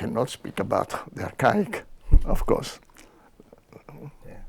cannot speak about the archaic, of course. Yeah.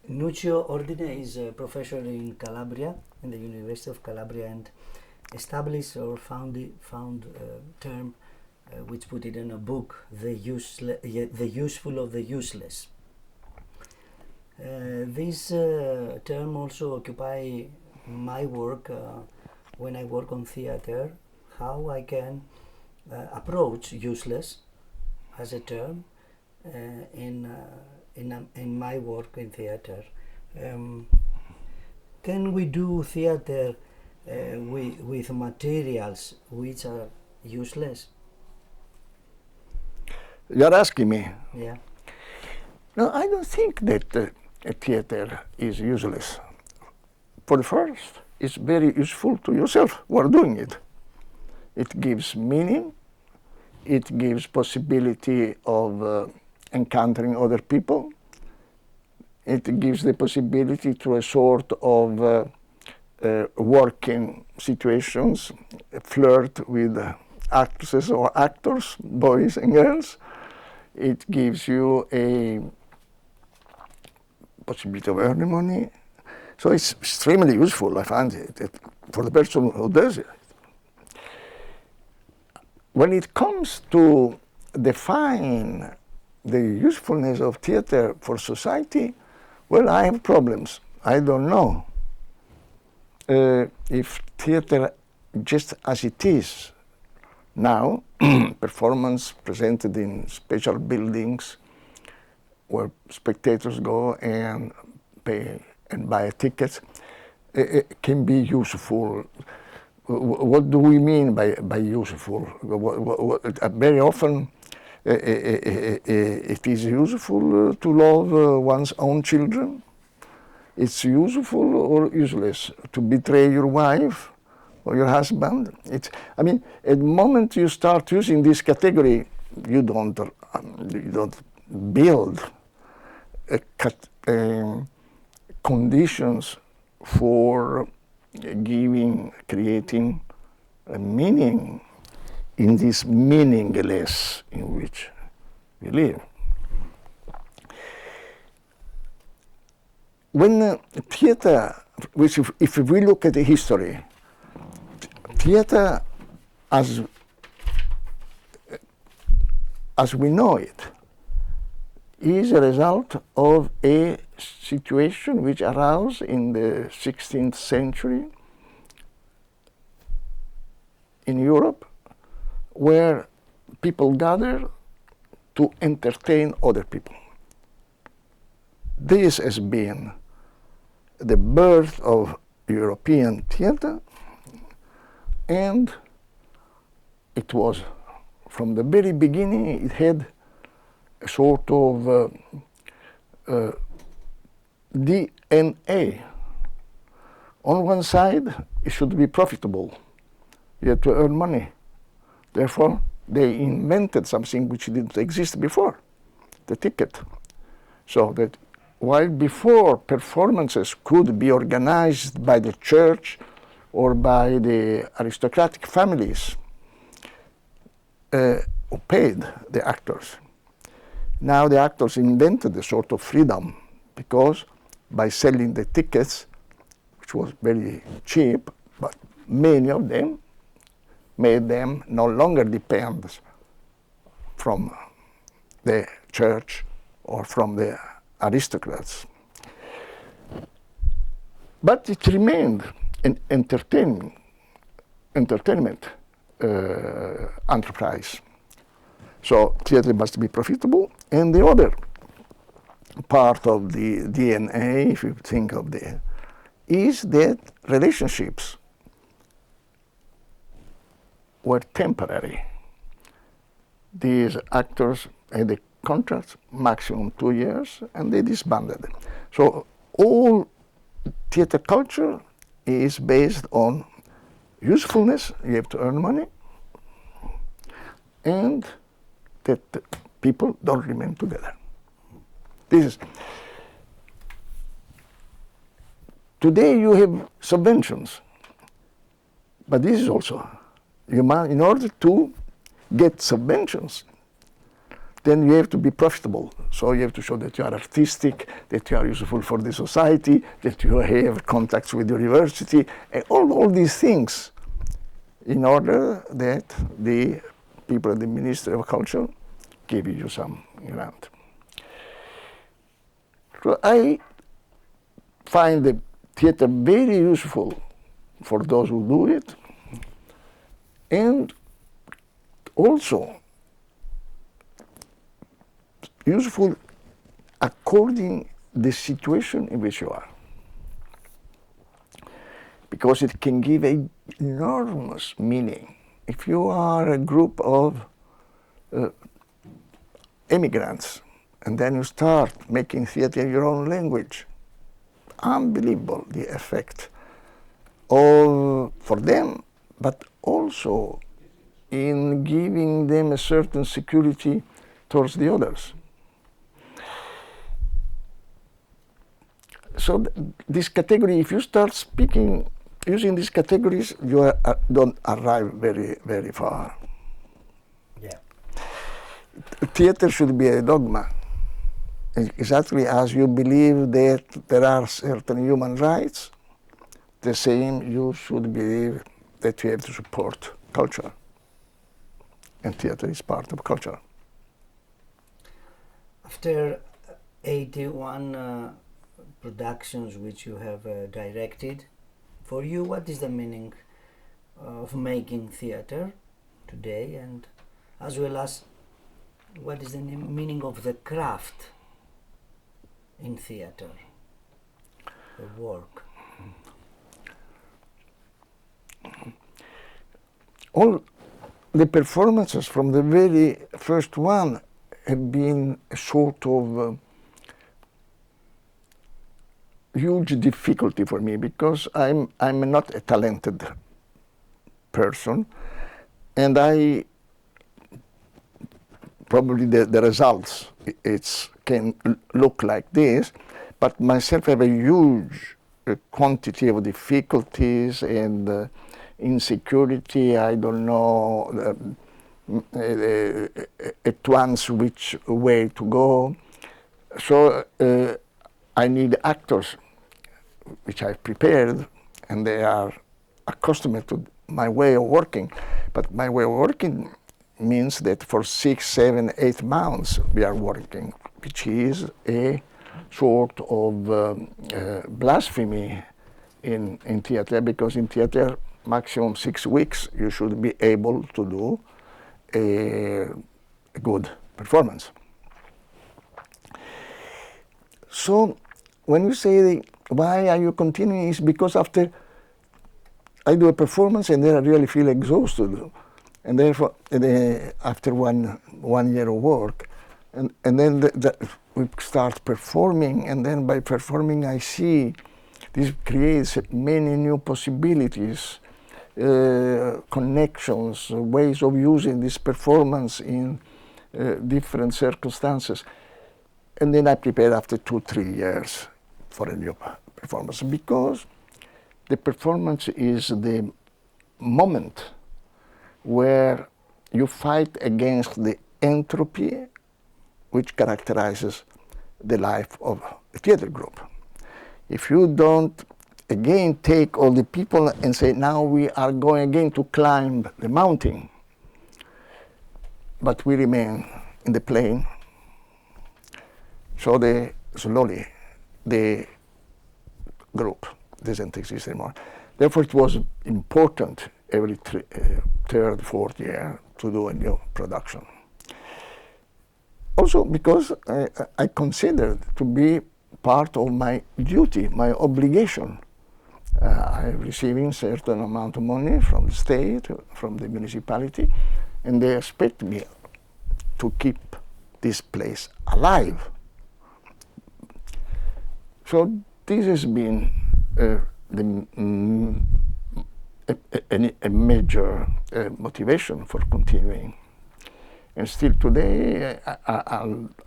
Nuccio Ordine is a professor in Calabria, in the University of Calabria, and established or found term which put it in a book, the useful of the useless. This term also occupy my work when I work on theater, how I can approach useless as a term in my work in theater. Can we do theater with materials which are useless? You're asking me? Yeah. No, I don't think that a theater is useless. For the first, it's very useful to yourself who are doing it. It gives meaning, it gives possibility of encountering other people, it gives the possibility to a sort of working situations, flirt with actresses or actors, boys and girls. It gives you a possibility of earning money. So it's extremely useful, I find it, for the person who does it. When it comes to define the usefulness of theater for society, well, I have problems. I don't know if theater, just as it is now, performance presented in special buildings where spectators go and pay and buy tickets, can be useful. What do we mean by useful? Very often it is useful to love one's own children. It's useful or useless to betray your wife or your husband. I mean, at the moment you start using this category, you don't build conditions for creating a meaning in this meaningless in which we live. When theater, which if we look at the history, theater as we know it is a result of a situation which arose in the 16th century in Europe, where people gather to entertain other people. This has been the birth of European theater, and it was, from the very beginning, it had a sort of DNA. On one side, it should be profitable. You had to earn money. Therefore, they invented something which didn't exist before, the ticket. So that while before performances could be organized by the church or by the aristocratic families who paid the actors, now the actors invented a sort of freedom, because by selling the tickets, which was very cheap, but many of them made them no longer depend from the church or from the aristocrats. But it remained an entertainment enterprise. So theater must be profitable, and the other part of the DNA, if you think of is that relationships were temporary. These actors had a contract, maximum 2 years, and they disbanded. So all theater culture is based on usefulness, you have to earn money, and that people don't remain together. Today you have subventions, but this is also in order to get subventions, then you have to be profitable. So you have to show that you are artistic, that you are useful for the society, that you have contacts with the university, and all these things, in order that the people at the Ministry of Culture give you some grant. So I find the theater very useful for those who do it, and also useful according the situation in which you are, because it can give an enormous meaning. If you are a group of immigrants and then you start making theater in your own language, unbelievable the effect of, for them, but also in giving them a certain security towards the others. So this category, if you start speaking using these categories, you don't arrive very, very far. Yeah. Theater should be a dogma. Exactly as you believe that there are certain human rights, the same you should believe that you have to support culture. And theater is part of culture. After 81 productions which you have directed, for you, what is the meaning of making theater today, and as well as what is the meaning of the craft in theater, the work? All the performances from the very first one have been a sort of huge difficulty for me, because I'm not a talented person, and I probably the results can look like this, but myself have a huge quantity of difficulties and insecurity. I don't know at once which way to go. So I need actors which I've prepared, and they are accustomed to my way of working. But my way of working means that for 6, 7, 8 months we are working, which is a sort of blasphemy in theater, because in theater, maximum 6 weeks, you should be able to do a good performance. So when you say, why are you continuing, is because after I do a performance and then I really feel exhausted. And therefore, after one year of work, and then we start performing, and then by performing I see this creates many new possibilities, connections, ways of using this performance in different circumstances. And then I prepare after 2-3 years for a new performance, because the performance is the moment where you fight against the entropy which characterizes the life of a theater group. If you don't again take all the people and say, now we are going again to climb the mountain, but we remain in the plain, so slowly the group doesn't exist anymore. Therefore, it was important every third, fourth year to do a new production. Also because I considered to be part of my duty, my obligation. I'm receiving certain amount of money from the state, from the municipality, and they expect me to keep this place alive. So this has been a major motivation for continuing. And still today,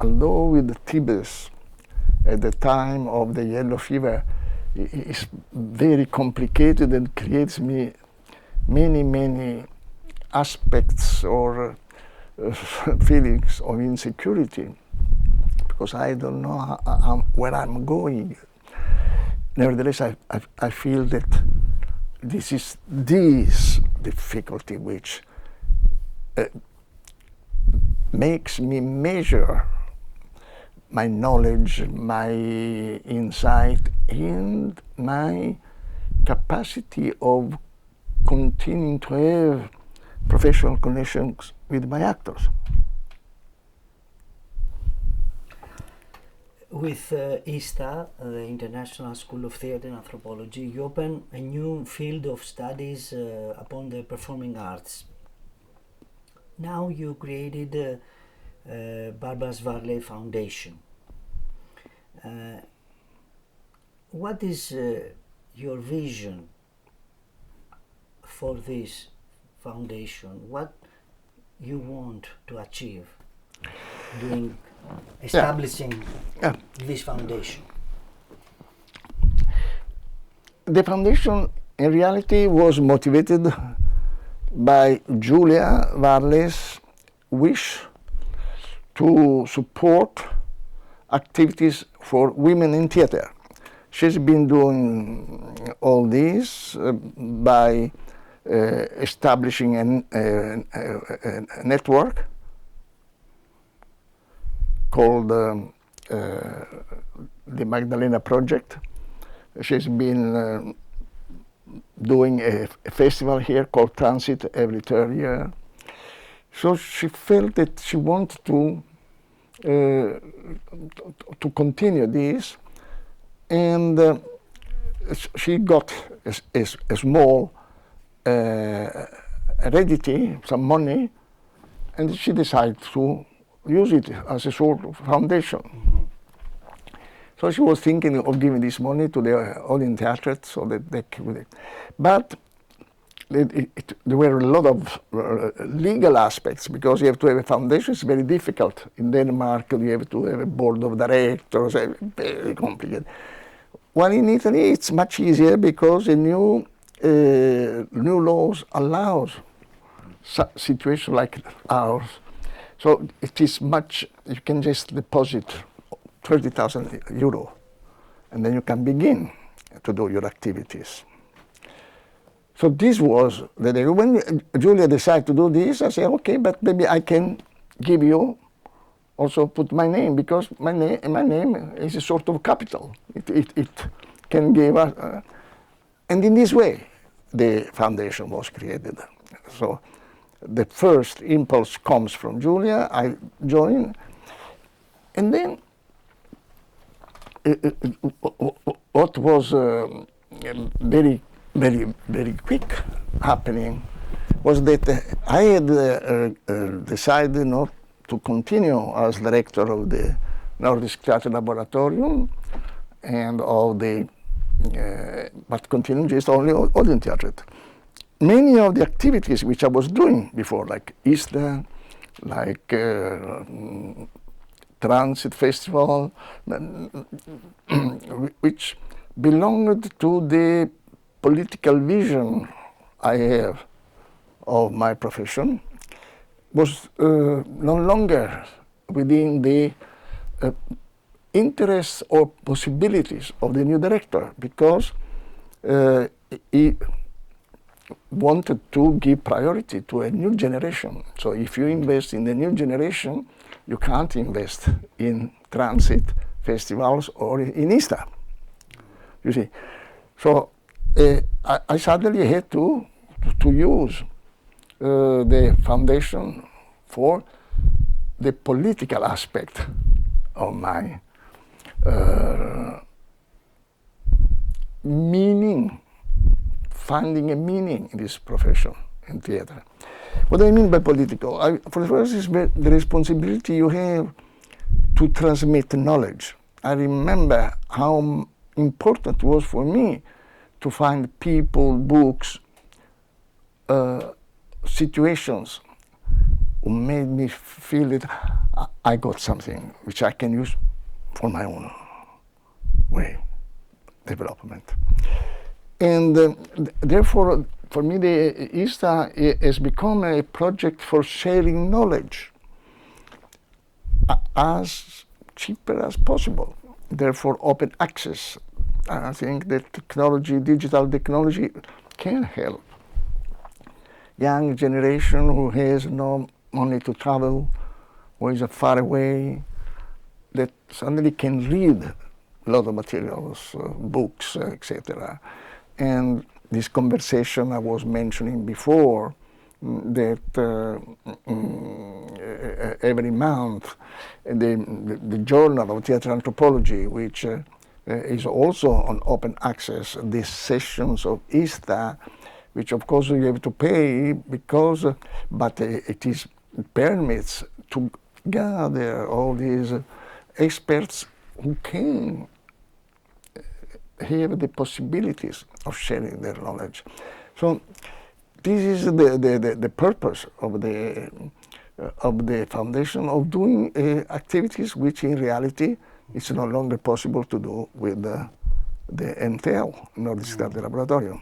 although with the TBS at the time of the yellow fever, it's very complicated and creates me many aspects or feelings of insecurity, because I don't know where I'm going. Nevertheless, I feel that this is this difficulty which makes me measure my knowledge, my insight, and my capacity of continuing to have professional connections with my actors. With ISTA, the International School of Theatre and Anthropology, you open a new field of studies upon the performing arts. Now you created Barbara's Varley Foundation. What is your vision for this foundation? What you want to achieve during establishing this foundation? The foundation in reality was motivated by Julia Varley's wish to support activities for women in theater. She's been doing all this by establishing a network called the Magdalena Project. She's been doing a festival here called Transit every third year. So she felt that she wanted to continue this, and she got a small heredity, some money, and she decided to use it as a sort of foundation. Mm-hmm. So she was thinking of giving this money to the Odin theatre so that they could. But there were a lot of legal aspects, because you have to have a foundation. It's very difficult. In Denmark, you have to have a board of directors, very complicated. While in Italy, it's much easier because the new laws allows situations like ours. So it is much, you can just deposit 30,000 euro, and then you can begin to do your activities. So this was the day. When Julia decided to do this, I said, okay, but maybe I can give you, also put my name, because my name is a sort of capital. It can give us, and in this way, the foundation was created. So the first impulse comes from Julia, I join, and then what was very quick happening was that I had decided not to continue as director of the Nordisk Theatre Laboratorium and of the, but continue just only Odin Theatre. Many of the activities which I was doing before, like Easter, like Transit Festival, which belonged to the political vision I have of my profession, was no longer within the interests or possibilities of the new director, because he wanted to give priority to a new generation. So if you invest in the new generation, you can't invest in transit festivals or in Easter, you see. So I suddenly had to use the foundation for the political aspect of my meaning, finding a meaning in this profession in theatre. What do I mean by political? For the first is the responsibility you have to transmit knowledge. I remember how important it was for me to find people, books, situations who made me feel that I got something which I can use for my own way, development. And therefore, for me, the ISTA has become a project for sharing knowledge as cheaper as possible, therefore open access. I think that technology, digital technology, can help. Young generation who has no money to travel, who is far away, that suddenly can read a lot of materials, books, etc. And this conversation I was mentioning before, that every month the Journal of Theatre Anthropology, which is also on open access, these sessions of ISTA, which of course you have to pay because, but it permits to gather all these experts who can have the possibilities of sharing their knowledge. So this is the purpose of the foundation, of doing activities which in reality it's no longer possible to do with the NTL, Nordic Theatre Laboratorium.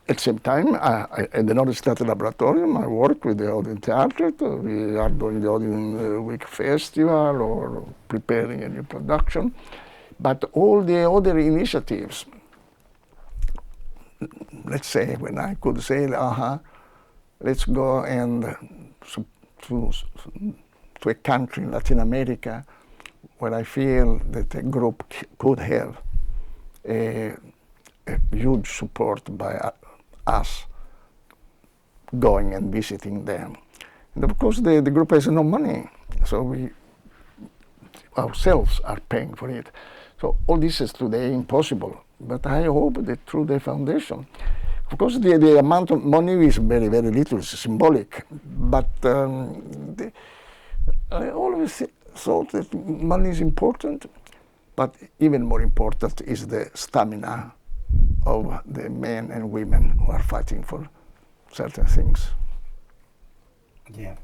At the same time, at the Nordic Theatre Laboratorium, I work with the Odin Theatre. We are doing the Odin Week Festival or preparing a new production. But all the other initiatives, let's say, when I could say, let's go and to a country in Latin America where I feel that a group could have a huge support by us going and visiting them. And of course the group has no money, so we ourselves are paying for it. So all this is today impossible, but I hope that through the foundation, of course the amount of money is very, very little, it's symbolic, but I always thought that money is important, but even more important is the stamina of the men and women who are fighting for certain things. Yeah.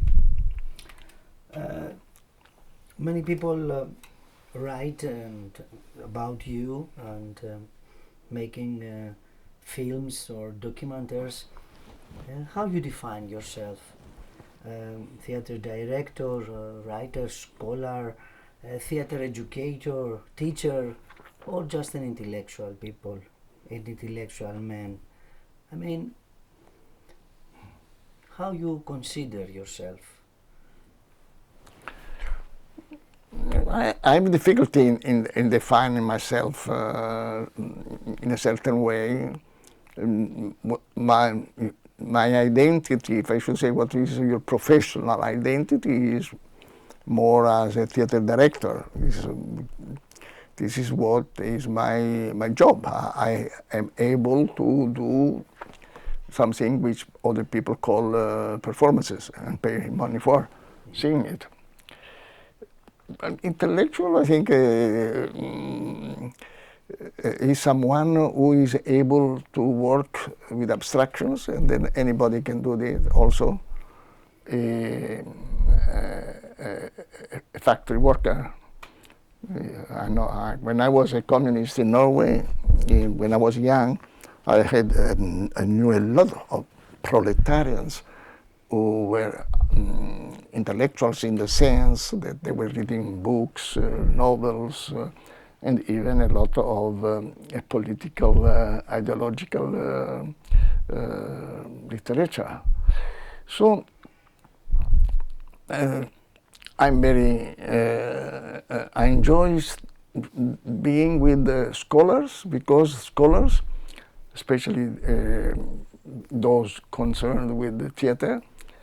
Many people write about you and making films or documentaries. How you define yourself? Theater director, writer, scholar, theater educator, teacher, or just an intellectual people, an intellectual man? I mean, how you consider yourself? I have difficulty in defining myself in a certain way. My identity, if I should say, what is your professional identity, is more as a theater director. This is what is my job. I am able to do something which other people call performances and pay money for seeing it. An intellectual, I think, is someone who is able to work with abstractions, and then anybody can do that also. A factory worker. I know when I was a communist in Norway, when I was young, I knew a lot of proletarians who were intellectuals in the sense that they were reading books, novels, and even a lot of political, ideological literature. So I'm very, I enjoy being with scholars, because scholars, especially those concerned with the theater,